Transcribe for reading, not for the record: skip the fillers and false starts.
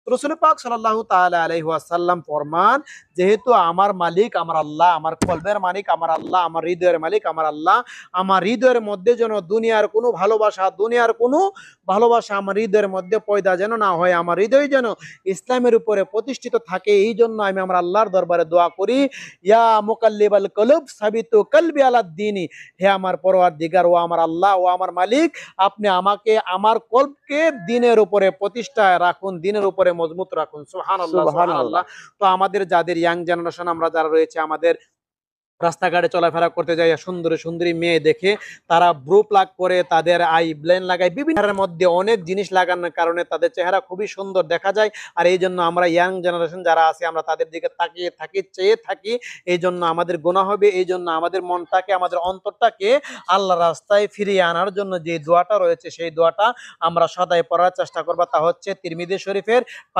রাসূল পাক সাল্লাল্লাহু তাআলা আলাইহি ওয়াসাল্লাম ফরমান, যেহেতু আমার মালিক আমার আল্লাহ, আমার কলবের মালিক আমার আল্লাহ, আমার হৃদয়ের মালিক আমার আল্লাহ, আমার হৃদয়ের মধ্যে যেন দুনিয়ার কোনো ভালোবাসা আমার হৃদয়ের মধ্যে পয়দা যেন না হয়, আমার হৃদয় যেন ইসলামের উপরে প্রতিষ্ঠিত থাকে। এই জন্য আমি আমার আল্লাহর দরবারে দোয়া করি, ইয়া মুকাল্লিবাল কলুব সাবিতু কলবি আলা দ্বীনি, হে আমার পরওয়ারদিগার, ও আমার আল্লাহ, ও আমার মালিক, আপনি আমাকে আমার কলবকে দিনের উপরে প্রতিষ্ঠায় রাখুন, দিনের উপরে মজবুত রাখুন। সুবহানাল্লাহ, সুবহানাল্লাহ। সুবহানাল্লাহ। তো আমাদের যাদের ইয়াং জেনারেশন আমরা যারা রয়েছে, আমাদের রাস্তাঘাটে চলাফেরা করতে যাই, সুন্দরী সুন্দরী মেয়ে দেখে তারা ব্রু প্লাগ করে, তাদের আই ব্লেন লাগায়, বিভিন্ন মধ্যে অনেক জিনিস লাগানোর কারণে তাদের চেহারা খুবই সুন্দর দেখা যায়। আর এই জন্য আমরা ইয়াং জেনারেশন যারা আছে, আমরা তাদের দিকে তাকিয়ে থাকি, চেয়ে থাকি। এই জন্য আমাদের গুনাহ হবে। এই জন্য আমাদের মনটাকে, আমাদের অন্তরটাকে আল্লাহ রাস্তায় ফিরিয়ে আনার জন্য যে দোয়াটা রয়েছে, সেই দোয়াটা আমরা সদাই পড়ার চেষ্টা করবো। তা হচ্ছে তিরমিজি শরীফের